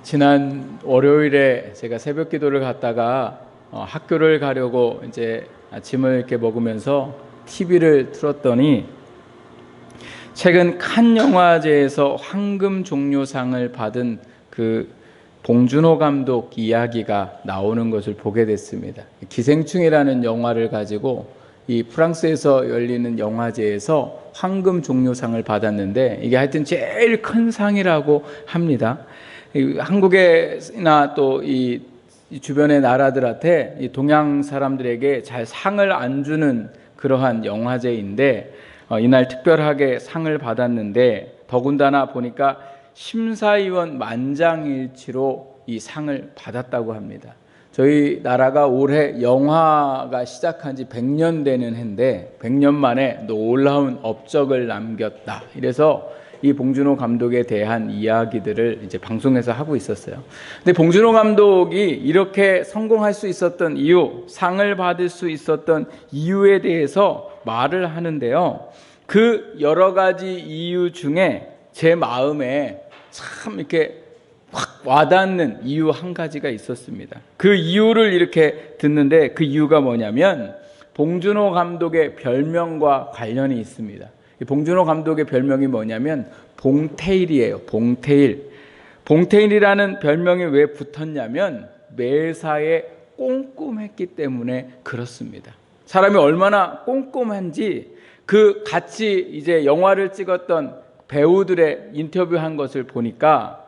지난 월요일에 제가 새벽 기도를 갔다가 학교를 가려고 이제 아침을 이렇게 먹으면서 TV를 틀었더니 최근 칸 영화제에서 황금 종려상을 받은 그 봉준호 감독 이야기가 나오는 것을 보게 됐습니다. 기생충이라는 영화를 가지고 이 프랑스에서 열리는 영화제에서 황금 종려상을 받았는데 이게 하여튼 제일 큰 상이라고 합니다. 한국이나 또 이 주변의 나라들한테 이 동양 사람들에게 잘 상을 안 주는 그러한 영화제인데 이날 특별하게 상을 받았는데 더군다나 보니까 심사위원 만장일치로 이 상을 받았다고 합니다. 저희 나라가 올해 영화가 시작한 지 100년 되는 해인데 100년 만에 놀라운 업적을 남겼다. 이래서 이 봉준호 감독에 대한 이야기들을 이제 방송에서 하고 있었어요. 근데 봉준호 감독이 이렇게 성공할 수 있었던 이유, 상을 받을 수 있었던 이유에 대해서 말을 하는데요. 그 여러 가지 이유 중에 제 마음에 참 이렇게 확 와닿는 이유 한 가지가 있었습니다. 그 이유를 이렇게 듣는데 그 이유가 뭐냐면 봉준호 감독의 별명과 관련이 있습니다. 봉준호 감독의 별명이 뭐냐면 봉테일이에요. 봉테일. 봉테일이라는 별명이 왜 붙었냐면 매사에 꼼꼼했기 때문에 그렇습니다. 사람이 얼마나 꼼꼼한지 그 같이 이제 영화를 찍었던 배우들의 인터뷰한 것을 보니까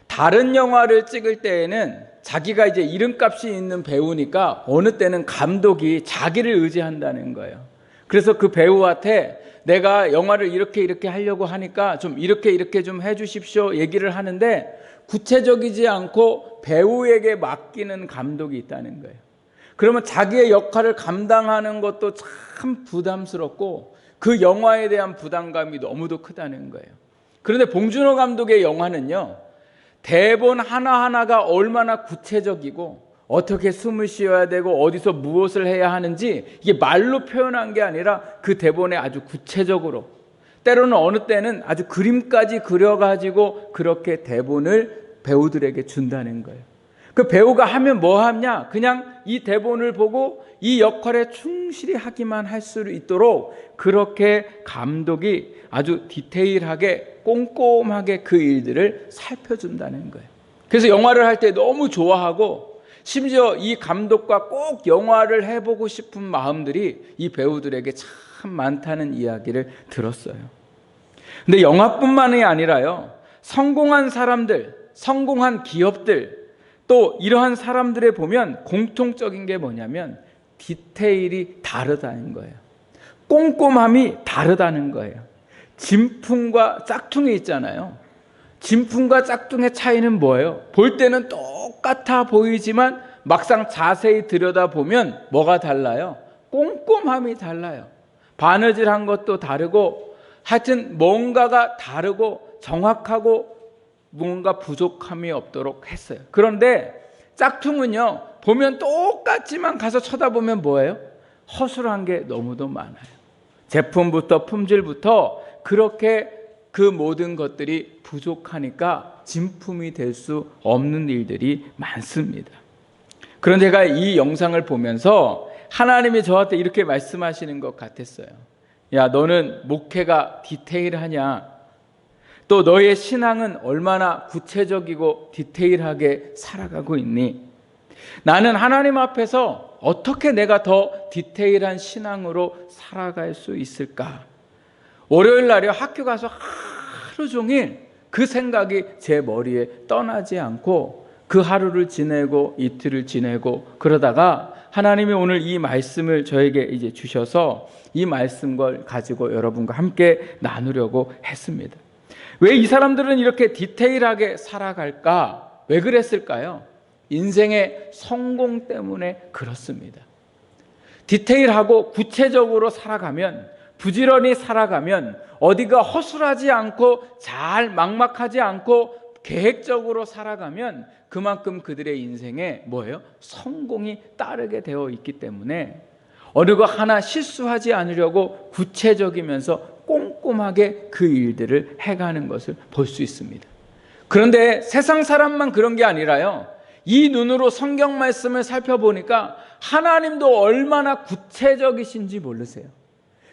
다른 영화를 찍을 때에는 자기가 이제 이름값이 있는 배우니까 어느 때는 감독이 자기를 의지한다는 거예요. 그래서 그 배우한테 내가 영화를 이렇게 하려고 하니까 좀 이렇게 좀 해주십시오 얘기를 하는데 구체적이지 않고 배우에게 맡기는 감독이 있다는 거예요. 그러면 자기의 역할을 감당하는 것도 참 부담스럽고 그 영화에 대한 부담감이 너무도 크다는 거예요. 그런데 봉준호 감독의 영화는요, 대본 하나하나가 얼마나 구체적이고 어떻게 숨을 쉬어야 되고 어디서 무엇을 해야 하는지 이게 말로 표현한 게 아니라 그 대본에 아주 구체적으로 때로는 어느 때는 아주 그림까지 그려가지고 그렇게 대본을 배우들에게 준다는 거예요. 그 배우가 하면 뭐 하냐? 그냥 이 대본을 보고 이 역할에 충실히 하기만 할 수 있도록 그렇게 감독이 아주 디테일하게 꼼꼼하게 그 일들을 살펴준다는 거예요. 그래서 영화를 할 때 너무 좋아하고 심지어 이 감독과 꼭 영화를 해보고 싶은 마음들이 이 배우들에게 참 많다는 이야기를 들었어요. 근데 영화뿐만이 아니라요, 성공한 사람들, 성공한 기업들, 또 이러한 사람들에 보면 공통적인 게 뭐냐면 디테일이 다르다는 거예요. 꼼꼼함이 다르다는 거예요. 진품과 짝퉁이 있잖아요. 진품과 짝퉁의 차이는 뭐예요? 볼 때는 똑같아 보이지만 막상 자세히 들여다보면 뭐가 달라요? 꼼꼼함이 달라요. 바느질한 것도 다르고 하여튼 뭔가가 다르고 정확하고 뭔가 부족함이 없도록 했어요. 그런데 짝퉁은요, 보면 똑같지만 가서 쳐다보면 뭐예요? 허술한 게 너무도 많아요. 제품부터 품질부터 그렇게 그 모든 것들이 부족하니까 진품이 될 수 없는 일들이 많습니다. 그런데 제가 이 영상을 보면서 하나님이 저한테 이렇게 말씀하시는 것 같았어요. 야, 너는 목회가 디테일하냐? 또 너의 신앙은 얼마나 구체적이고 디테일하게 살아가고 있니? 나는 하나님 앞에서 어떻게 내가 더 디테일한 신앙으로 살아갈 수 있을까? 월요일 날에 학교 가서 하루 종일 그 생각이 제 머리에 떠나지 않고 그 하루를 지내고 이틀을 지내고 그러다가 하나님이 오늘 이 말씀을 저에게 이제 주셔서 이 말씀을 가지고 여러분과 함께 나누려고 했습니다. 왜 이 사람들은 이렇게 디테일하게 살아갈까? 왜 그랬을까요? 인생의 성공 때문에 그렇습니다. 디테일하고 구체적으로 살아가면, 부지런히 살아가면 어디가 허술하지 않고 잘 막막하지 않고 계획적으로 살아가면 그만큼 그들의 인생에 뭐예요? 성공이 따르게 되어 있기 때문에 어느 거 하나 실수하지 않으려고 구체적이면서 꼼꼼하게 그 일들을 해가는 것을 볼 수 있습니다. 그런데 세상 사람만 그런 게 아니라요, 이 눈으로 성경 말씀을 살펴보니까 하나님도 얼마나 구체적이신지 모르세요.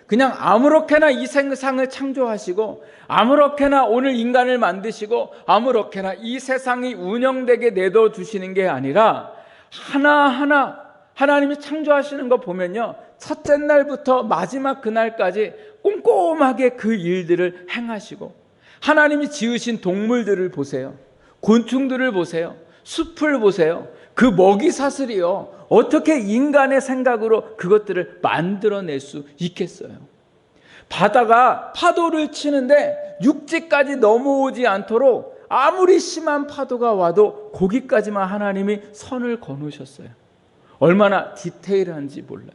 그냥 아무렇게나 이 세상을 창조하시고 아무렇게나 오늘 인간을 만드시고 아무렇게나 이 세상이 운영되게 내둬주시는 게 아니라 하나하나 하나님이 창조하시는 거 보면요, 첫째 날부터 마지막 그날까지 꼼꼼하게 그 일들을 행하시고, 하나님이 지으신 동물들을 보세요. 곤충들을 보세요. 숲을 보세요. 그 먹이 사슬이요, 어떻게 인간의 생각으로 그것들을 만들어낼 수 있겠어요? 바다가 파도를 치는데 육지까지 넘어오지 않도록 아무리 심한 파도가 와도 거기까지만 하나님이 선을 거놓으셨어요. 얼마나 디테일한지 몰라요.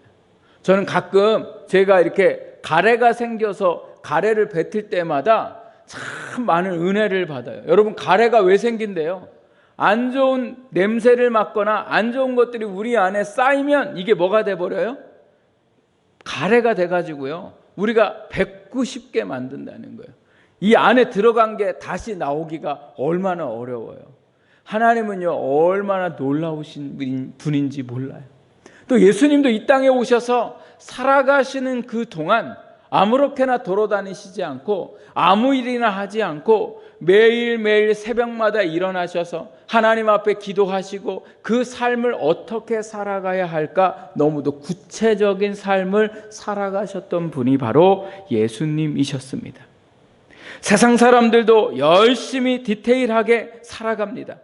저는 가끔 제가 이렇게 가래가 생겨서 가래를 뱉을 때마다 참 많은 은혜를 받아요. 여러분, 가래가 왜 생긴대요? 안 좋은 냄새를 맡거나 안 좋은 것들이 우리 안에 쌓이면 이게 뭐가 돼버려요? 가래가 돼가지고요, 우리가 뱉고 싶게 만든다는 거예요. 이 안에 들어간 게 다시 나오기가 얼마나 어려워요. 하나님은요, 얼마나 놀라우신 분인지 몰라요. 또 예수님도 이 땅에 오셔서 살아가시는 그 동안 아무렇게나 돌아다니시지 않고 아무 일이나 하지 않고 매일매일 새벽마다 일어나셔서 하나님 앞에 기도하시고 그 삶을 어떻게 살아가야 할까 너무도 구체적인 삶을 살아가셨던 분이 바로 예수님이셨습니다. 세상 사람들도 열심히 디테일하게 살아갑니다.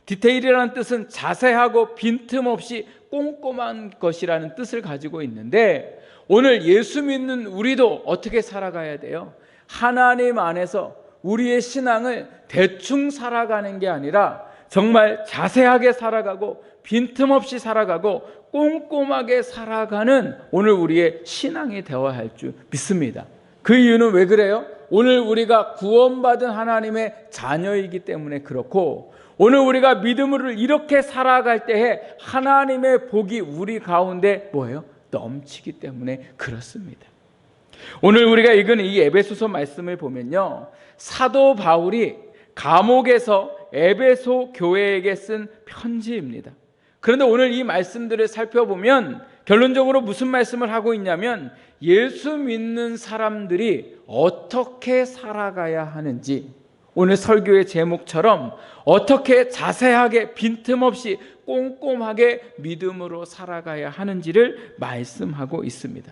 디테일이라는 뜻은 자세하고 빈틈없이 꼼꼼한 것이라는 뜻을 가지고 있는데, 오늘 예수 믿는 우리도 어떻게 살아가야 돼요? 하나님 안에서 우리의 신앙을 대충 살아가는 게 아니라 정말 자세하게 살아가고 빈틈없이 살아가고 꼼꼼하게 살아가는 오늘 우리의 신앙이 되어야 할 줄 믿습니다. 그 이유는 왜 그래요? 오늘 우리가 구원받은 하나님의 자녀이기 때문에 그렇고, 오늘 우리가 믿음으로 이렇게 살아갈 때에 하나님의 복이 우리 가운데 뭐예요? 넘치기 때문에 그렇습니다. 오늘 우리가 읽은 이 에베소서 말씀을 보면요, 사도 바울이 감옥에서 에베소 교회에게 쓴 편지입니다. 그런데 오늘 이 말씀들을 살펴보면 결론적으로 무슨 말씀을 하고 있냐면, 예수 믿는 사람들이 어떻게 살아가야 하는지, 오늘 설교의 제목처럼 어떻게 자세하게 빈틈없이 꼼꼼하게 믿음으로 살아가야 하는지를 말씀하고 있습니다.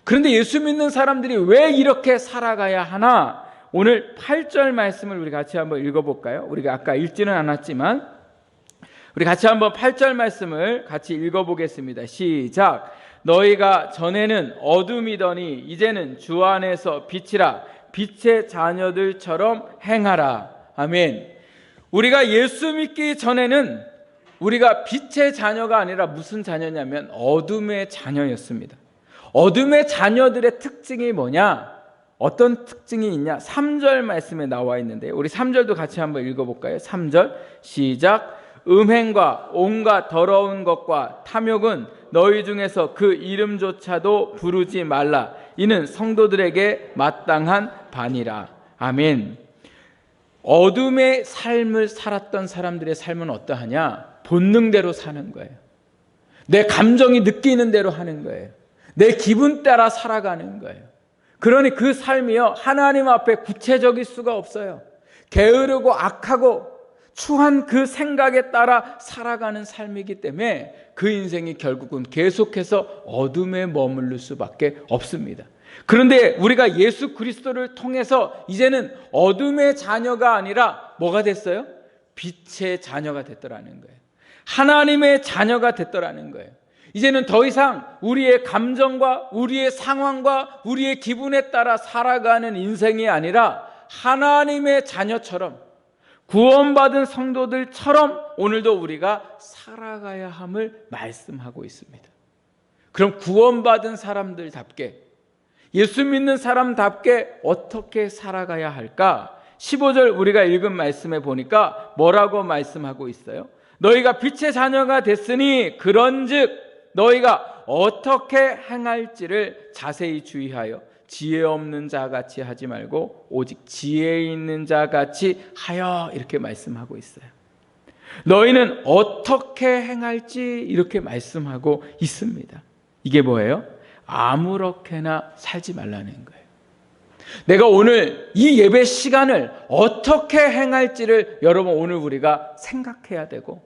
그런데 예수 믿는 사람들이 왜 이렇게 살아가야 하나? 오늘 8절 말씀을 우리 같이 한번 읽어볼까요? 우리가 아까 읽지는 않았지만 우리 같이 한번 8절 말씀을 같이 읽어보겠습니다. 시작. 너희가 전에는 어둠이더니 이제는 주 안에서 빛이라, 빛의 자녀들처럼 행하라. 아멘. 우리가 예수 믿기 전에는 우리가 빛의 자녀가 아니라 무슨 자녀냐면 어둠의 자녀였습니다. 어둠의 자녀들의 특징이 뭐냐? 어떤 특징이 있냐? 3절 말씀에 나와 있는데 우리 3절도 같이 한번 읽어볼까요? 3절 시작. 음행과 온갖 더러운 것과 탐욕은 너희 중에서 그 이름조차도 부르지 말라. 이는 성도들에게 마땅한 반이라. 아멘. 어둠의 삶을 살았던 사람들의 삶은 어떠하냐? 본능대로 사는 거예요. 내 감정이 느끼는 대로 하는 거예요. 내 기분 따라 살아가는 거예요. 그러니 그 삶이요, 하나님 앞에 구체적일 수가 없어요. 게으르고 악하고 추한 그 생각에 따라 살아가는 삶이기 때문에 그 인생이 결국은 계속해서 어둠에 머무를 수밖에 없습니다. 그런데 우리가 예수 그리스도를 통해서 이제는 어둠의 자녀가 아니라 뭐가 됐어요? 빛의 자녀가 됐더라는 거예요. 하나님의 자녀가 됐더라는 거예요. 이제는 더 이상 우리의 감정과 우리의 상황과 우리의 기분에 따라 살아가는 인생이 아니라 하나님의 자녀처럼, 구원받은 성도들처럼 오늘도 우리가 살아가야 함을 말씀하고 있습니다. 그럼 구원받은 사람들답게, 예수 믿는 사람답게 어떻게 살아가야 할까? 15절 우리가 읽은 말씀에 보니까 뭐라고 말씀하고 있어요? 너희가 빛의 자녀가 됐으니 그런즉 너희가 어떻게 행할지를 자세히 주의하여 지혜 없는 자 같이 하지 말고 오직 지혜 있는 자 같이 하여, 이렇게 말씀하고 있어요. 너희는 어떻게 행할지 이렇게 말씀하고 있습니다. 이게 뭐예요? 아무렇게나 살지 말라는 거예요. 내가 오늘 이 예배 시간을 어떻게 행할지를 여러분 오늘 우리가 생각해야 되고,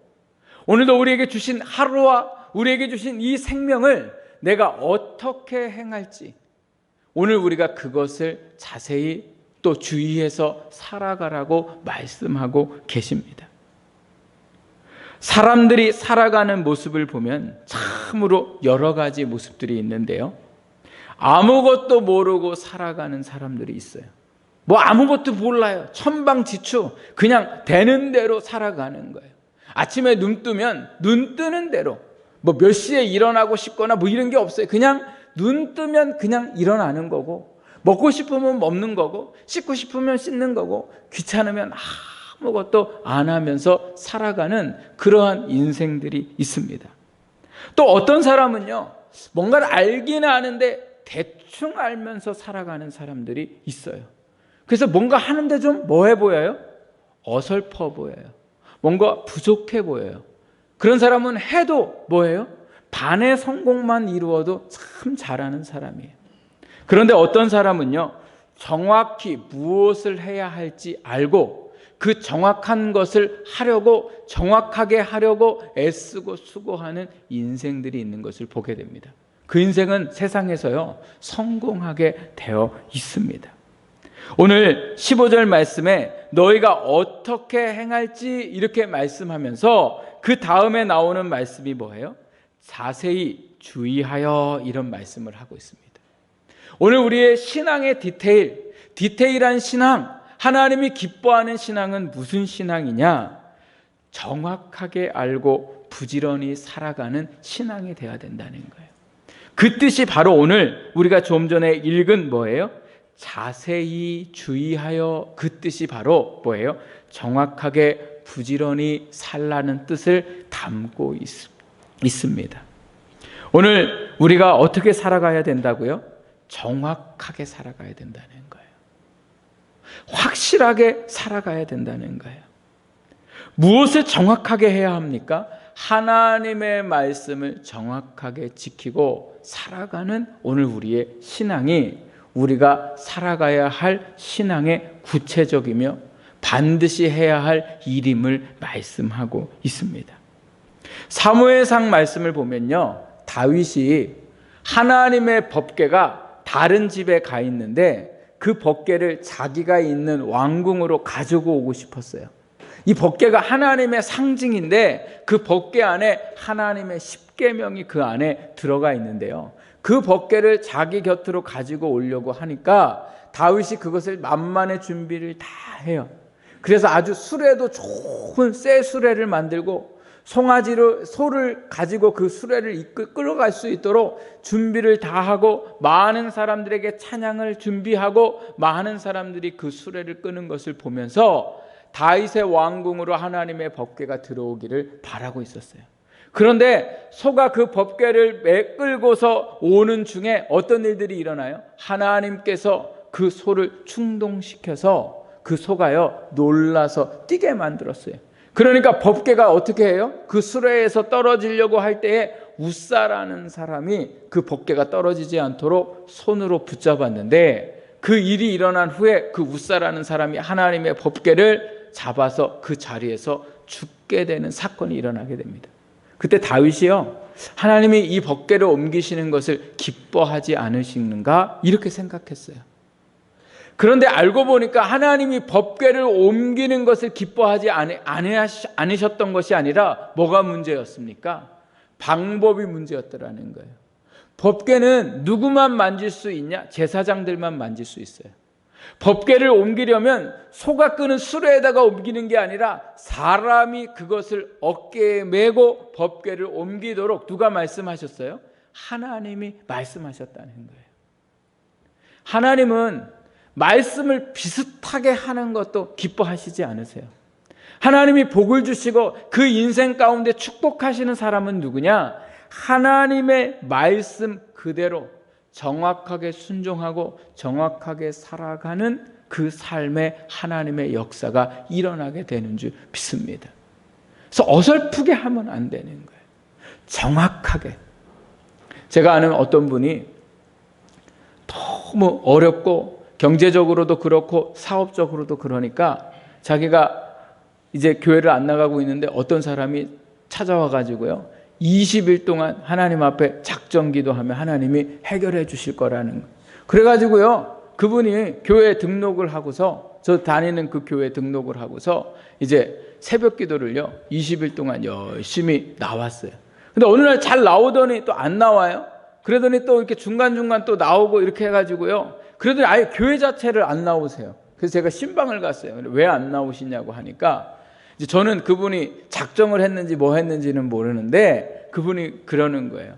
오늘도 우리에게 주신 하루와 우리에게 주신 이 생명을 내가 어떻게 행할지 오늘 우리가 그것을 자세히 또 주의해서 살아가라고 말씀하고 계십니다. 사람들이 살아가는 모습을 보면 참으로 여러 가지 모습들이 있는데요, 아무것도 모르고 살아가는 사람들이 있어요. 뭐 아무것도 몰라요. 천방지축, 그냥 되는 대로 살아가는 거예요. 아침에 눈 뜨면 눈 뜨는 대로, 뭐 몇 시에 일어나고 싶거나 뭐 이런 게 없어요. 그냥 눈 뜨면 그냥 일어나는 거고, 먹고 싶으면 먹는 거고, 씻고 싶으면 씻는 거고, 귀찮으면 아무것도 안 하면서 살아가는 그러한 인생들이 있습니다. 또 어떤 사람은요, 뭔가를 알기는 아는데 대충 알면서 살아가는 사람들이 있어요. 그래서 뭔가 하는데 좀 뭐해 보여요? 어설퍼 보여요. 뭔가 부족해 보여요. 그런 사람은 해도 뭐예요? 반의 성공만 이루어도 참 잘하는 사람이에요. 그런데 어떤 사람은요, 정확히 무엇을 해야 할지 알고 그 정확한 것을 하려고, 정확하게 하려고 애쓰고 수고하는 인생들이 있는 것을 보게 됩니다. 그 인생은 세상에서요, 성공하게 되어 있습니다. 오늘 15절 말씀에 너희가 어떻게 행할지 이렇게 말씀하면서 그 다음에 나오는 말씀이 뭐예요? 자세히 주의하여, 이런 말씀을 하고 있습니다. 오늘 우리의 신앙의 디테일한 신앙, 하나님이 기뻐하는 신앙은 무슨 신앙이냐? 정확하게 알고 부지런히 살아가는 신앙이 되어야 된다는 거예요. 그 뜻이 바로 오늘 우리가 좀 전에 읽은 뭐예요? 자세히 주의하여, 그 뜻이 바로 뭐예요? 정확하게 부지런히 살라는 뜻을 담고 있습니다. 오늘 우리가 어떻게 살아가야 된다고요? 정확하게 살아가야 된다는 거예요. 확실하게 살아가야 된다는 거예요. 무엇을 정확하게 해야 합니까? 하나님의 말씀을 정확하게 지키고 살아가는 오늘 우리의 신앙이 우리가 살아가야 할 신앙의 구체적이며 반드시 해야 할 일임을 말씀하고 있습니다. 사무엘상 말씀을 보면요, 다윗이 하나님의 법궤가 다른 집에 가 있는데 그 법궤를 자기가 있는 왕궁으로 가지고 오고 싶었어요. 이 법궤가 하나님의 상징인데 그 법궤 안에 하나님의 십계명이 그 안에 들어가 있는데요, 그 법궤를 자기 곁으로 가지고 오려고 하니까 다윗이 그것을 만만의 준비를 다 해요. 그래서 아주 수레도 좋은 새 수레를 만들고 송아지로 소를 가지고 그 수레를 끌어갈 수 있도록 준비를 다 하고 많은 사람들에게 찬양을 준비하고 많은 사람들이 그 수레를 끄는 것을 보면서 다윗의 왕궁으로 하나님의 법궤가 들어오기를 바라고 있었어요. 그런데 소가 그 법궤를 끌고서 오는 중에 어떤 일들이 일어나요? 하나님께서 그 소를 충동시켜서 그 소가요, 놀라서 뛰게 만들었어요. 그러니까 법궤가 어떻게 해요? 그 수레에서 떨어지려고 할 때에 웃사라는 사람이 그 법궤가 떨어지지 않도록 손으로 붙잡았는데, 그 일이 일어난 후에 그 웃사라는 사람이 하나님의 법궤를 잡아서 그 자리에서 죽게 되는 사건이 일어나게 됩니다. 그때 다윗이요, 하나님이 이 법궤를 옮기시는 것을 기뻐하지 않으시는가 이렇게 생각했어요. 그런데 알고 보니까 하나님이 법궤를 옮기는 것을 기뻐하지 않으셨던 것이 아니라 뭐가 문제였습니까? 방법이 문제였더라는 거예요. 법궤는 누구만 만질 수 있냐? 제사장들만 만질 수 있어요. 법궤를 옮기려면 소가 끄는 수레에다가 옮기는 게 아니라 사람이 그것을 어깨에 메고 법궤를 옮기도록 누가 말씀하셨어요? 하나님이 말씀하셨다는 거예요. 하나님은 말씀을 비슷하게 하는 것도 기뻐하시지 않으세요. 하나님이 복을 주시고 그 인생 가운데 축복하시는 사람은 누구냐? 하나님의 말씀 그대로 정확하게 순종하고 정확하게 살아가는 그 삶에 하나님의 역사가 일어나게 되는 줄 믿습니다. 그래서 어설프게 하면 안 되는 거예요. 정확하게. 제가 아는 어떤 분이 너무 어렵고 경제적으로도 그렇고 사업적으로도 그러니까 자기가 이제 교회를 안 나가고 있는데 어떤 사람이 찾아와 가지고요, 20일 동안 하나님 앞에 작정 기도하면 하나님이 해결해 주실 거라는 거예요. 그래가지고요, 그분이 교회 등록을 하고서, 저 다니는 그 교회 등록을 하고서 이제 새벽 기도를요 20일 동안 열심히 나왔어요. 근데 어느 날 잘 나오더니 또 안 나와요. 그러더니 또 이렇게 중간중간 또 나오고 이렇게 해가지고요, 그러더니 아예 교회 자체를 안 나오세요. 그래서 제가 신방을 갔어요. 왜 안 나오시냐고 하니까, 이제 저는 그분이 작정을 했는지 뭐 했는지는 모르는데 그분이 그러는 거예요.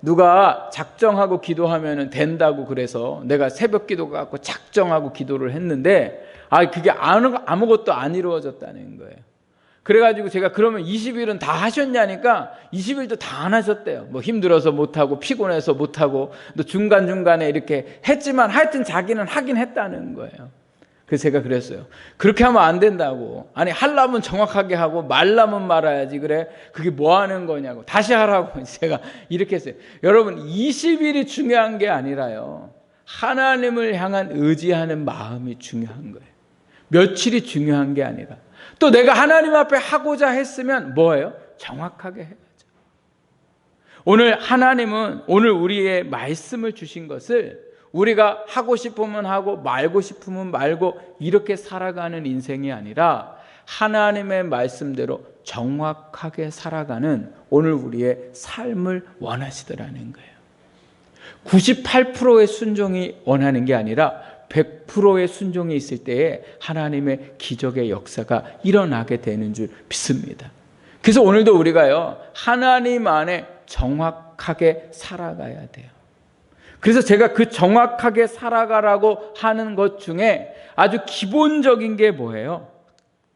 누가 작정하고 기도하면 된다고 그래서 내가 새벽 기도 갖고 작정하고 기도를 했는데 그게 아무것도 안 이루어졌다는 거예요. 그래가지고 제가 그러면 20일은 다 하셨냐니까 20일도 다 안 하셨대요. 뭐 힘들어서 못하고 피곤해서 못하고 또 중간중간에 이렇게 했지만 하여튼 자기는 하긴 했다는 거예요. 그래서 제가 그랬어요. 그렇게 하면 안 된다고. 아니, 하려면 정확하게 하고 말라면 말아야지. 그래, 그게 뭐 하는 거냐고. 다시 하라고. 제가 이렇게 했어요. 여러분, 20일이 중요한 게 아니라요, 하나님을 향한 의지하는 마음이 중요한 거예요. 며칠이 중요한 게 아니라, 또 내가 하나님 앞에 하고자 했으면 뭐예요? 정확하게 해야죠. 오늘 하나님은 오늘 우리의 말씀을 주신 것을 우리가 하고 싶으면 하고 말고 싶으면 말고 이렇게 살아가는 인생이 아니라 하나님의 말씀대로 정확하게 살아가는 오늘 우리의 삶을 원하시더라는 거예요. 98%의 순종이 원하는 게 아니라 100%의 순종이 있을 때에 하나님의 기적의 역사가 일어나게 되는 줄 믿습니다. 그래서 오늘도 우리가요, 하나님 안에 정확하게 살아가야 돼요. 그래서 제가 그 정확하게 살아가라고 하는 것 중에 아주 기본적인 게 뭐예요?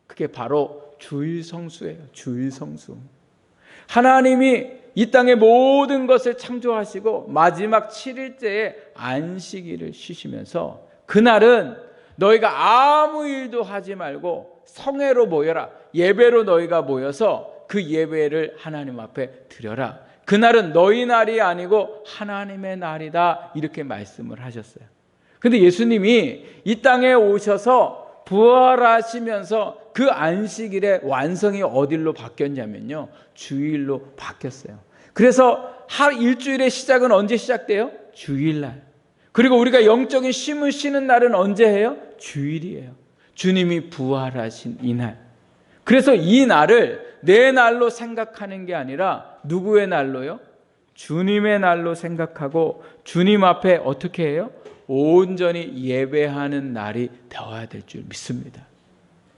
그게 바로 주일 성수예요. 주일 성수. 하나님이 이 땅의 모든 것을 창조하시고 마지막 7일째에 안식일을 쉬시면서 그날은 너희가 아무 일도 하지 말고 성회로 모여라. 예배로 너희가 모여서 그 예배를 하나님 앞에 드려라. 그날은 너희 날이 아니고 하나님의 날이다. 이렇게 말씀을 하셨어요. 그런데 예수님이 이 땅에 오셔서 부활하시면서 그 안식일의 완성이 어디로 바뀌었냐면요, 주일로 바뀌었어요. 그래서 일주일의 시작은 언제 시작돼요? 주일날. 그리고 우리가 영적인 쉼을 쉬는 날은 언제 해요? 주일이에요. 주님이 부활하신 이날. 그래서 이 날을 내 날로 생각하는 게 아니라 누구의 날로요? 주님의 날로 생각하고 주님 앞에 어떻게 해요? 온전히 예배하는 날이 되어야 될 줄 믿습니다.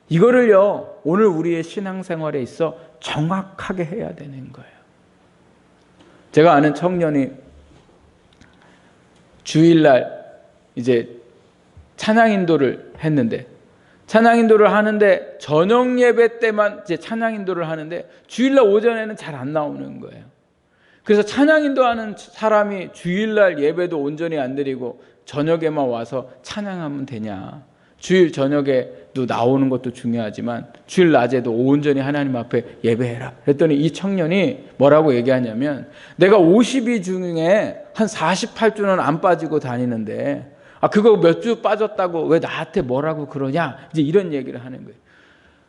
이거를요, 오늘 우리의 신앙생활에 있어 정확하게 해야 되는 거예요. 제가 아는 청년이 주일날 이제 찬양인도를 했는데, 찬양인도를 하는데 저녁 예배 때만 이제 찬양인도를 하는데 주일날 오전에는 잘 안 나오는 거예요. 그래서 찬양인도하는 사람이 주일날 예배도 온전히 안 드리고 저녁에만 와서 찬양하면 되냐? 주일 저녁에도 나오는 것도 중요하지만 주일 낮에도 온전히 하나님 앞에 예배해라. 그랬더니 이 청년이 뭐라고 얘기하냐면, 내가 52 중에 한 48주는 안 빠지고 다니는데 그거 몇 주 빠졌다고 왜 나한테 뭐라고 그러냐? 이제 이런 얘기를 하는 거예요.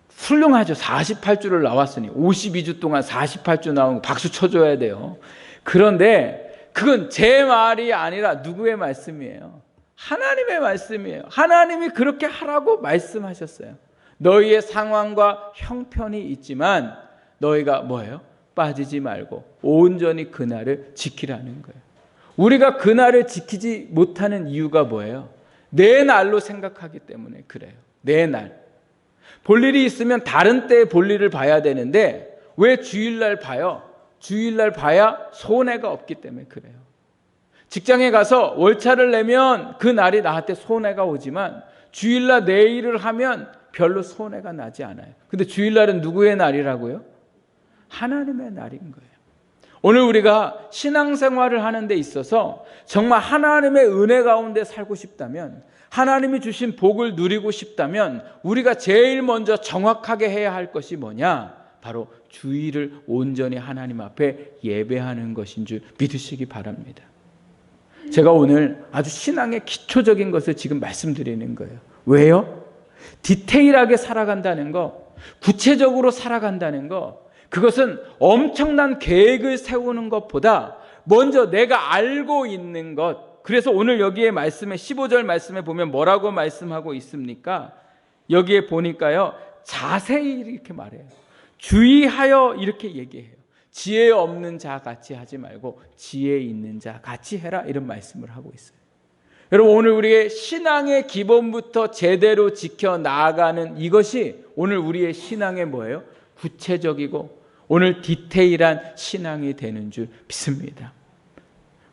훌륭하죠. 48주를 나왔으니 52주 동안 48주 나온 거 박수 쳐줘야 돼요. 그런데 그건 제 말이 아니라 누구의 말씀이에요? 하나님의 말씀이에요. 하나님이 그렇게 하라고 말씀하셨어요. 너희의 상황과 형편이 있지만 너희가 뭐예요? 빠지지 말고 온전히 그날을 지키라는 거예요. 우리가 그날을 지키지 못하는 이유가 뭐예요? 내 날로 생각하기 때문에 그래요. 내 날. 볼 일이 있으면 다른 때에 볼 일을 봐야 되는데 왜 주일날 봐요? 주일날 봐야 손해가 없기 때문에 그래요. 직장에 가서 월차를 내면 그 날이 나한테 손해가 오지만 주일날 내 일을 하면 별로 손해가 나지 않아요. 근데 주일날은 누구의 날이라고요? 하나님의 날인 거예요. 오늘 우리가 신앙생활을 하는 데 있어서 정말 하나님의 은혜 가운데 살고 싶다면, 하나님이 주신 복을 누리고 싶다면 우리가 제일 먼저 정확하게 해야 할 것이 뭐냐? 바로 주일을 온전히 하나님 앞에 예배하는 것인 줄 믿으시기 바랍니다. 제가 오늘 아주 신앙의 기초적인 것을 지금 말씀드리는 거예요. 왜요? 디테일하게 살아간다는 거, 구체적으로 살아간다는 거, 그것은 엄청난 계획을 세우는 것보다 먼저 내가 알고 있는 것. 그래서 오늘 여기에 말씀에 15절 말씀에 보면 뭐라고 말씀하고 있습니까? 여기에 보니까요, 자세히 이렇게 말해요. 주의하여 이렇게 얘기해요. 지혜 없는 자 같이 하지 말고 지혜 있는 자 같이 해라, 이런 말씀을 하고 있어요. 여러분, 오늘 우리의 신앙의 기본부터 제대로 지켜 나아가는 이것이 오늘 우리의 신앙의 뭐예요? 구체적이고 오늘 디테일한 신앙이 되는 줄 믿습니다.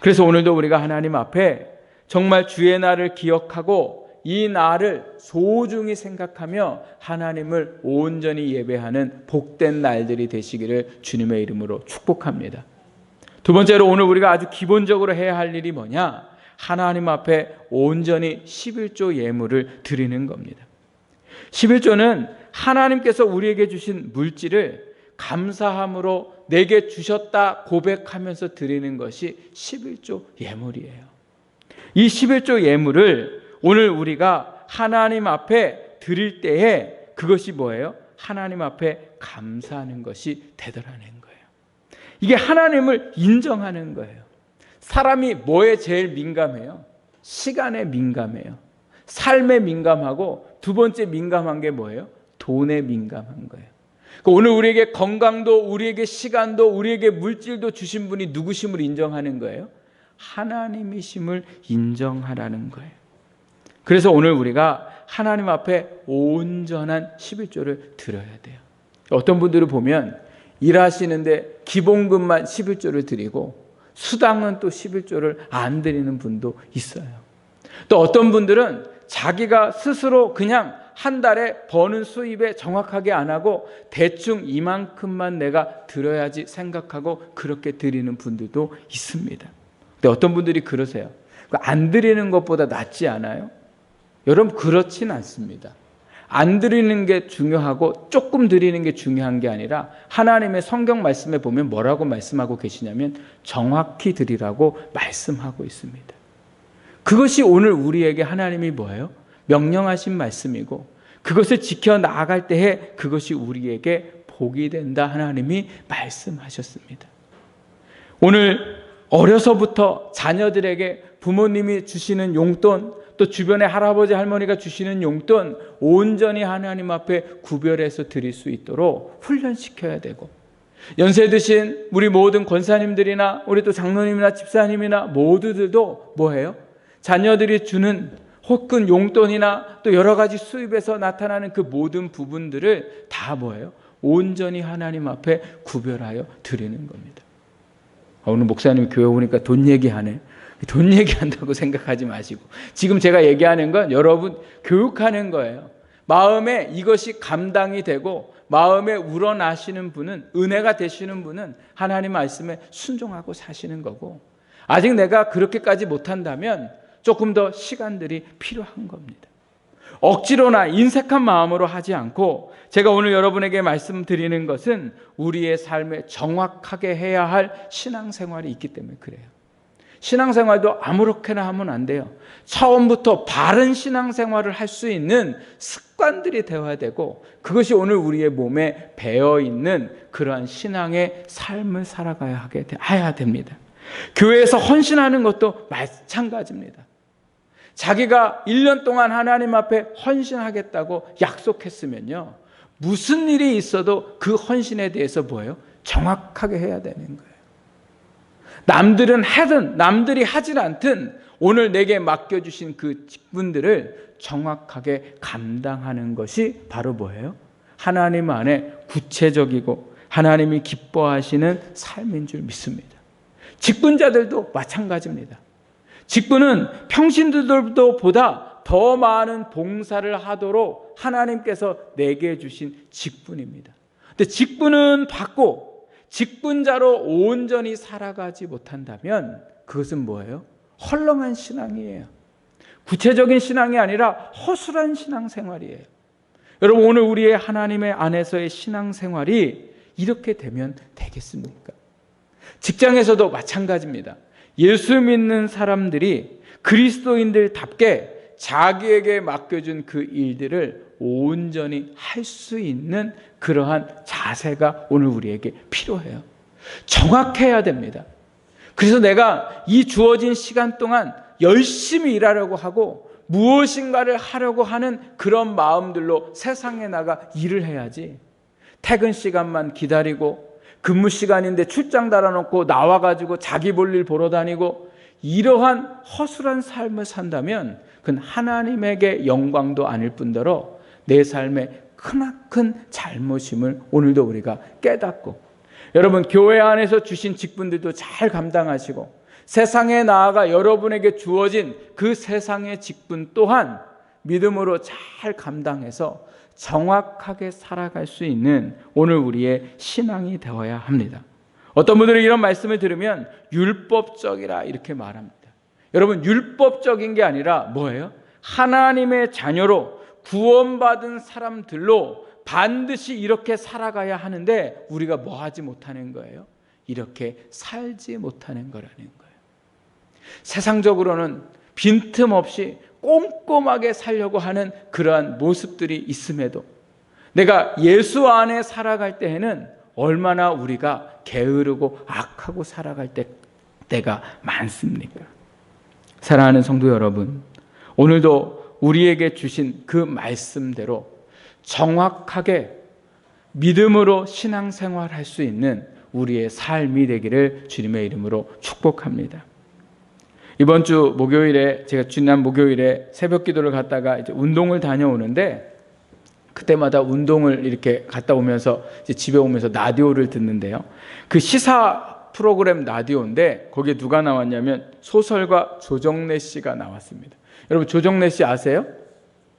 그래서 오늘도 우리가 하나님 앞에 정말 주의 날을 기억하고 이 날을 소중히 생각하며 하나님을 온전히 예배하는 복된 날들이 되시기를 주님의 이름으로 축복합니다. 두 번째로 오늘 우리가 아주 기본적으로 해야 할 일이 뭐냐? 하나님 앞에 온전히 11조 예물을 드리는 겁니다. 11조는 하나님께서 우리에게 주신 물질을 감사함으로 내게 주셨다 고백하면서 드리는 것이 11조 예물이에요. 이 11조 예물을 오늘 우리가 하나님 앞에 드릴 때에 그것이 뭐예요? 하나님 앞에 감사하는 것이 되더라는 거예요. 이게 하나님을 인정하는 거예요. 사람이 뭐에 제일 민감해요? 시간에 민감해요. 삶에 민감하고 두 번째 민감한 게 뭐예요? 돈에 민감한 거예요. 오늘 우리에게 건강도, 우리에게 시간도, 우리에게 물질도 주신 분이 누구심을 인정하는 거예요? 하나님이심을 인정하라는 거예요. 그래서 오늘 우리가 하나님 앞에 온전한 11조를 드려야 돼요. 어떤 분들을 보면 일하시는데 기본급만 11조를 드리고 수당은 또 11조를 안 드리는 분도 있어요. 또 어떤 분들은 자기가 스스로 그냥 한 달에 버는 수입에 정확하게 안 하고 대충 이만큼만 내가 들어야지 생각하고 그렇게 드리는 분들도 있습니다. 근데 어떤 분들이 그러세요. 안 드리는 것보다 낫지 않아요? 여러분, 그렇진 않습니다. 안 드리는 게 중요하고 조금 드리는 게 중요한 게 아니라 하나님의 성경 말씀에 보면 뭐라고 말씀하고 계시냐면 정확히 드리라고 말씀하고 있습니다. 그것이 오늘 우리에게 하나님이 뭐예요? 명령하신 말씀이고 그것을 지켜 나아갈 때에 그것이 우리에게 복이 된다, 하나님이 말씀하셨습니다. 오늘 어려서부터 자녀들에게 부모님이 주시는 용돈, 또 주변의 할아버지 할머니가 주시는 용돈 온전히 하나님 앞에 구별해서 드릴 수 있도록 훈련시켜야 되고, 연세 드신 우리 모든 권사님들이나 우리 또 장로님이나 집사님이나 모두들도 뭐예요? 자녀들이 주는 혹은 용돈이나 또 여러 가지 수입에서 나타나는 그 모든 부분들을 다 뭐예요? 온전히 하나님 앞에 구별하여 드리는 겁니다. 오늘 목사님 교회 오니까 돈 얘기하네. 돈 얘기한다고 생각하지 마시고, 지금 제가 얘기하는 건 여러분 교육하는 거예요. 마음에 이것이 감당이 되고 마음에 우러나시는 분은, 은혜가 되시는 분은 하나님 말씀에 순종하고 사시는 거고, 아직 내가 그렇게까지 못한다면 조금 더 시간들이 필요한 겁니다. 억지로나 인색한 마음으로 하지 않고, 제가 오늘 여러분에게 말씀드리는 것은 우리의 삶에 정확하게 해야 할 신앙생활이 있기 때문에 그래요. 신앙생활도 아무렇게나 하면 안 돼요. 처음부터 바른 신앙생활을 할 수 있는 습관들이 되어야 되고, 그것이 오늘 우리의 몸에 배어있는 그러한 신앙의 삶을 살아가야 해야 됩니다. 교회에서 헌신하는 것도 마찬가지입니다. 자기가 1년 동안 하나님 앞에 헌신하겠다고 약속했으면요, 무슨 일이 있어도 그 헌신에 대해서 뭐예요? 정확하게 해야 되는 거예요. 남들은 하든 남들이 하질 않든 오늘 내게 맡겨주신 그 직분들을 정확하게 감당하는 것이 바로 뭐예요? 하나님 안에 구체적이고 하나님이 기뻐하시는 삶인 줄 믿습니다. 직분자들도 마찬가지입니다. 직분은 평신도들보다 더 많은 봉사를 하도록 하나님께서 내게 주신 직분입니다. 근데 직분은 받고 직분자로 온전히 살아가지 못한다면 그것은 뭐예요? 헐렁한 신앙이에요. 구체적인 신앙이 아니라 허술한 신앙생활이에요. 여러분, 오늘 우리의 하나님의 안에서의 신앙생활이 이렇게 되면 되겠습니까? 직장에서도 마찬가지입니다. 예수 믿는 사람들이 그리스도인들답게 자기에게 맡겨준 그 일들을 온전히 할 수 있는 그러한 자세가 오늘 우리에게 필요해요. 정확해야 됩니다. 그래서 내가 이 주어진 시간 동안 열심히 일하려고 하고 무엇인가를 하려고 하는 그런 마음들로 세상에 나가 일을 해야지, 퇴근 시간만 기다리고 근무 시간인데 출장 달아놓고 나와가지고 자기 볼일 보러 다니고 이러한 허술한 삶을 산다면 그건 하나님에게 영광도 아닐 뿐더러 내 삶의 크나큰 잘못임을 오늘도 우리가 깨닫고, 여러분 교회 안에서 주신 직분들도 잘 감당하시고 세상에 나아가 여러분에게 주어진 그 세상의 직분 또한 믿음으로 잘 감당해서 정확하게 살아갈 수 있는 오늘 우리의 신앙이 되어야 합니다. 어떤 분들은 이런 말씀을 들으면 율법적이라 이렇게 말합니다. 여러분, 율법적인 게 아니라 뭐예요? 하나님의 자녀로 구원받은 사람들로 반드시 이렇게 살아가야 하는데 우리가 뭐 하지 못하는 거예요? 이렇게 살지 못하는 거라는 거예요. 세상적으로는 빈틈없이 꼼꼼하게 살려고 하는 그러한 모습들이 있음에도 내가 예수 안에 살아갈 때에는 얼마나 우리가 게으르고 악하고 살아갈 때가 많습니까? 사랑하는 성도 여러분, 오늘도 우리에게 주신 그 말씀대로 정확하게 믿음으로 신앙생활할 수 있는 우리의 삶이 되기를 주님의 이름으로 축복합니다. 이번 주 목요일에, 제가 지난 목요일에 새벽 기도를 갔다가 이제 운동을 다녀오는데, 그때마다 운동을 이렇게 갔다 오면서 이제 집에 오면서 라디오를 듣는데요, 그 시사 프로그램 라디오인데 거기에 누가 나왔냐면 소설가 조정래 씨가 나왔습니다. 여러분, 조정래 씨 아세요?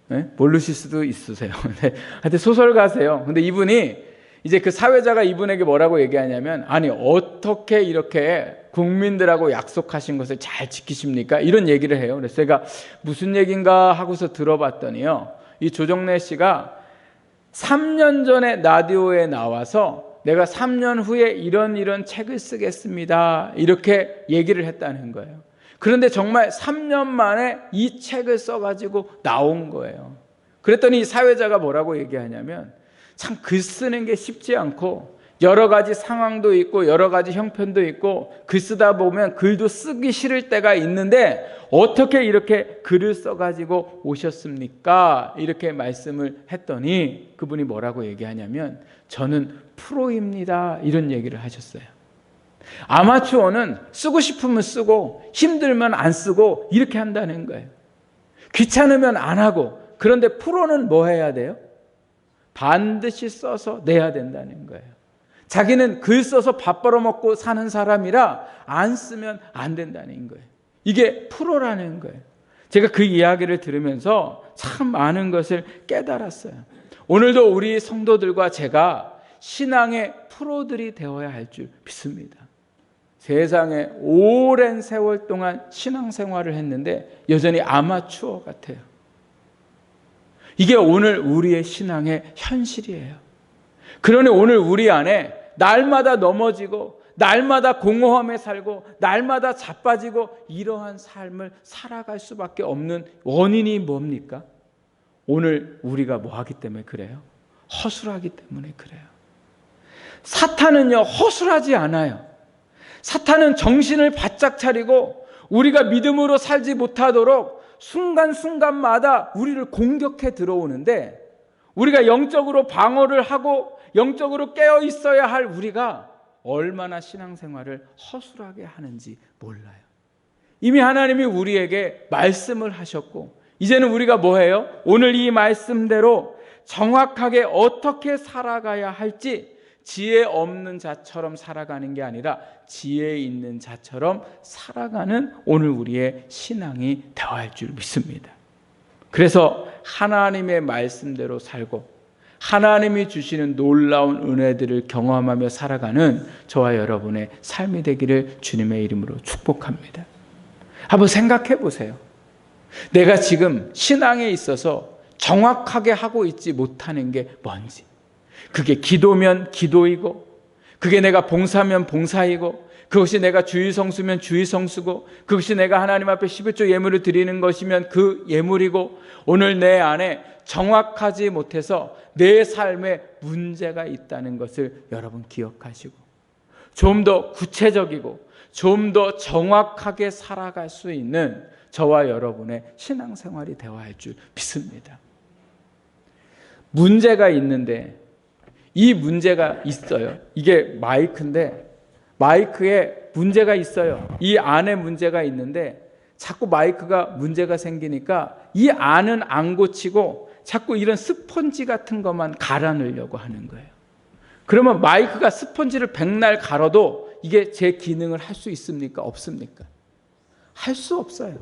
네? 모르실 수도 있으세요. 네. 하여튼 소설가세요. 근데 이분이 이제 그 사회자가 이분에게 뭐라고 얘기하냐면, 아니 어떻게 이렇게 국민들하고 약속하신 것을 잘 지키십니까? 이런 얘기를 해요. 그래서 제가 무슨 얘기인가 하고서 들어봤더니요, 이 조정래 씨가 3년 전에 라디오에 나와서 내가 3년 후에 이런 책을 쓰겠습니다, 이렇게 얘기를 했다는 거예요. 그런데 정말 3년 만에 이 책을 써가지고 나온 거예요. 그랬더니 이 사회자가 뭐라고 얘기하냐면, 참 글 쓰는 게 쉽지 않고 여러 가지 상황도 있고 여러 가지 형편도 있고 글 쓰다 보면 글도 쓰기 싫을 때가 있는데 어떻게 이렇게 글을 써가지고 오셨습니까? 이렇게 말씀을 했더니 그분이 뭐라고 얘기하냐면, 저는 프로입니다, 이런 얘기를 하셨어요. 아마추어는 쓰고 싶으면 쓰고 힘들면 안 쓰고 이렇게 한다는 거예요. 귀찮으면 안 하고. 그런데 프로는 뭐 해야 돼요? 반드시 써서 내야 된다는 거예요. 자기는 글 써서 밥 벌어먹고 사는 사람이라 안 쓰면 안 된다는 거예요. 이게 프로라는 거예요. 제가 그 이야기를 들으면서 참 많은 것을 깨달았어요. 오늘도 우리 성도들과 제가 신앙의 프로들이 되어야 할 줄 믿습니다. 세상에 오랜 세월 동안 신앙생활을 했는데 여전히 아마추어 같아요. 이게 오늘 우리의 신앙의 현실이에요. 그러니 오늘 우리 안에 날마다 넘어지고 날마다 공허함에 살고 날마다 자빠지고 이러한 삶을 살아갈 수밖에 없는 원인이 뭡니까? 오늘 우리가 뭐 하기 때문에 그래요? 허술하기 때문에 그래요. 사탄은요, 허술하지 않아요. 사탄은 정신을 바짝 차리고 우리가 믿음으로 살지 못하도록 순간순간마다 우리를 공격해 들어오는데, 우리가 영적으로 방어를 하고 영적으로 깨어 있어야 할 우리가 얼마나 신앙생활을 허술하게 하는지 몰라요. 이미 하나님이 우리에게 말씀을 하셨고 이제는 우리가 뭐해요? 오늘 이 말씀대로 정확하게 어떻게 살아가야 할지 지혜 없는 자처럼 살아가는 게 아니라 지혜 있는 자처럼 살아가는 오늘 우리의 신앙이 되어야 할 줄 믿습니다. 그래서 하나님의 말씀대로 살고 하나님이 주시는 놀라운 은혜들을 경험하며 살아가는 저와 여러분의 삶이 되기를 주님의 이름으로 축복합니다. 한번 생각해 보세요. 내가 지금 신앙에 있어서 정확하게 하고 있지 못하는 게 뭔지. 그게 기도면 기도이고, 그게 내가 봉사면 봉사이고, 그것이 내가 주의성수면 주의성수고, 그것이 내가 하나님 앞에 11조 예물을 드리는 것이면 그 예물이고, 오늘 내 안에 정확하지 못해서 내 삶에 문제가 있다는 것을 여러분 기억하시고, 좀 더 구체적이고 좀 더 정확하게 살아갈 수 있는 저와 여러분의 신앙생활이 되어야 할 줄 믿습니다. 문제가 있는데, 이 문제가 있어요. 이게 마이크인데 마이크에 문제가 있어요. 이 안에 문제가 있는데 자꾸 마이크가 문제가 생기니까 이 안은 안 고치고 자꾸 이런 스펀지 같은 것만 갈아 넣으려고 하는 거예요. 그러면 마이크가 스펀지를 백날 갈아도 이게 제 기능을 할 수 있습니까? 없습니까? 할 수 없어요.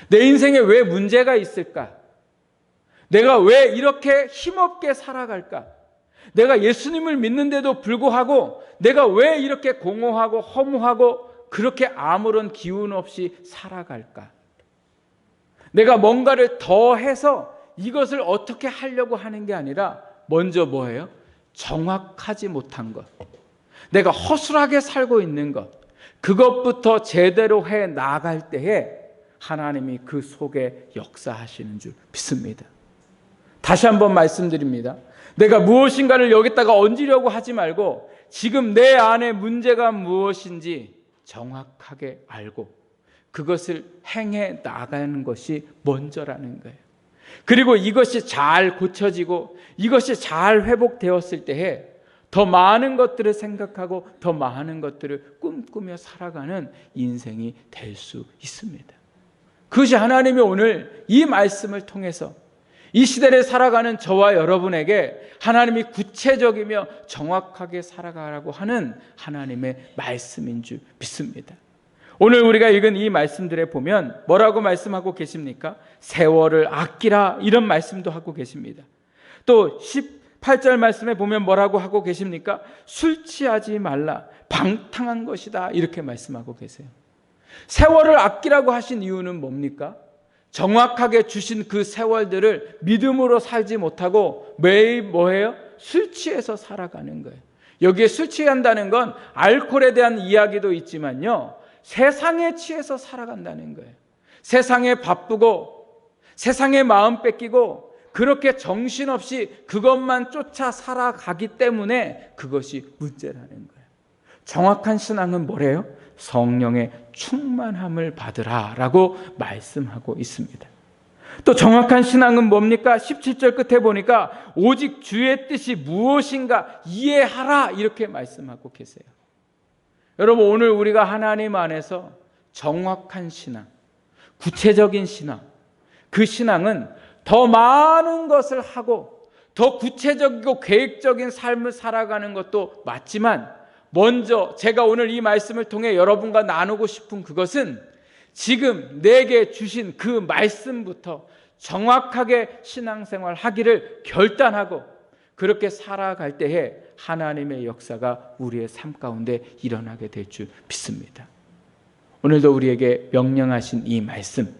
내 인생에 왜 문제가 있을까? 내가 왜 이렇게 힘없게 살아갈까? 내가 예수님을 믿는데도 불구하고 내가 왜 이렇게 공허하고 허무하고 그렇게 아무런 기운 없이 살아갈까? 내가 뭔가를 더 해서 이것을 어떻게 하려고 하는 게 아니라 먼저 뭐예요? 정확하지 못한 것, 내가 허술하게 살고 있는 것, 그것부터 제대로 해 나갈 때에 하나님이 그 속에 역사하시는 줄 믿습니다. 다시 한번 말씀드립니다. 내가 무엇인가를 여기다가 얹으려고 하지 말고 지금 내 안에 문제가 무엇인지 정확하게 알고 그것을 행해 나가는 것이 먼저라는 거예요. 그리고 이것이 잘 고쳐지고 이것이 잘 회복되었을 때에 더 많은 것들을 생각하고 더 많은 것들을 꿈꾸며 살아가는 인생이 될 수 있습니다. 그것이 하나님이 오늘 이 말씀을 통해서 이 시대를 살아가는 저와 여러분에게 하나님이 구체적이며 정확하게 살아가라고 하는 하나님의 말씀인 줄 믿습니다. 오늘 우리가 읽은 이 말씀들에 보면 뭐라고 말씀하고 계십니까? 세월을 아끼라, 이런 말씀도 하고 계십니다. 또 18절 말씀에 보면 뭐라고 하고 계십니까? 술 취하지 말라, 방탕한 것이다, 이렇게 말씀하고 계세요. 세월을 아끼라고 하신 이유는 뭡니까? 정확하게 주신 그 세월들을 믿음으로 살지 못하고 매일 뭐예요? 술 취해서 살아가는 거예요. 여기에 술 취한다는 건 알코올에 대한 이야기도 있지만요, 세상에 취해서 살아간다는 거예요. 세상에 바쁘고 세상에 마음 뺏기고 그렇게 정신없이 그것만 쫓아 살아가기 때문에 그것이 문제라는 거예요. 정확한 신앙은 뭐래요? 성령의 충만함을 받으라 라고 말씀하고 있습니다. 또 정확한 신앙은 뭡니까? 17절 끝에 보니까 오직 주의 뜻이 무엇인가 이해하라, 이렇게 말씀하고 계세요. 여러분, 오늘 우리가 하나님 안에서 정확한 신앙, 구체적인 신앙, 그 신앙은 더 많은 것을 하고 더 구체적이고 계획적인 삶을 살아가는 것도 맞지만, 먼저 제가 오늘 이 말씀을 통해 여러분과 나누고 싶은 그것은 지금 내게 주신 그 말씀부터 정확하게 신앙생활 하기를 결단하고 그렇게 살아갈 때에 하나님의 역사가 우리의 삶 가운데 일어나게 될 줄 믿습니다. 오늘도 우리에게 명령하신 이 말씀,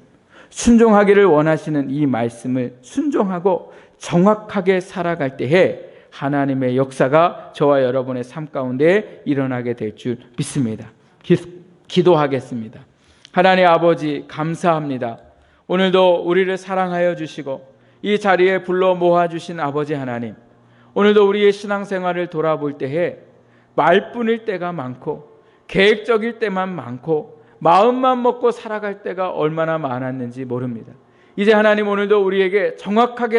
순종하기를 원하시는 이 말씀을 순종하고 정확하게 살아갈 때에 하나님의 역사가 저와 여러분의 삶 가운데 일어나게 될 줄 믿습니다. 기도하겠습니다. 하나님 아버지, 감사합니다. 오늘도 우리를 사랑하여 주시고 이 자리에 불러 모아주신 아버지 하나님, 오늘도 우리의 신앙생활을 돌아볼 때에 말뿐일 때가 많고 계획적일 때만 많고 마음만 먹고 살아갈 때가 얼마나 많았는지 모릅니다. 이제 하나님, 오늘도 우리에게 정확하게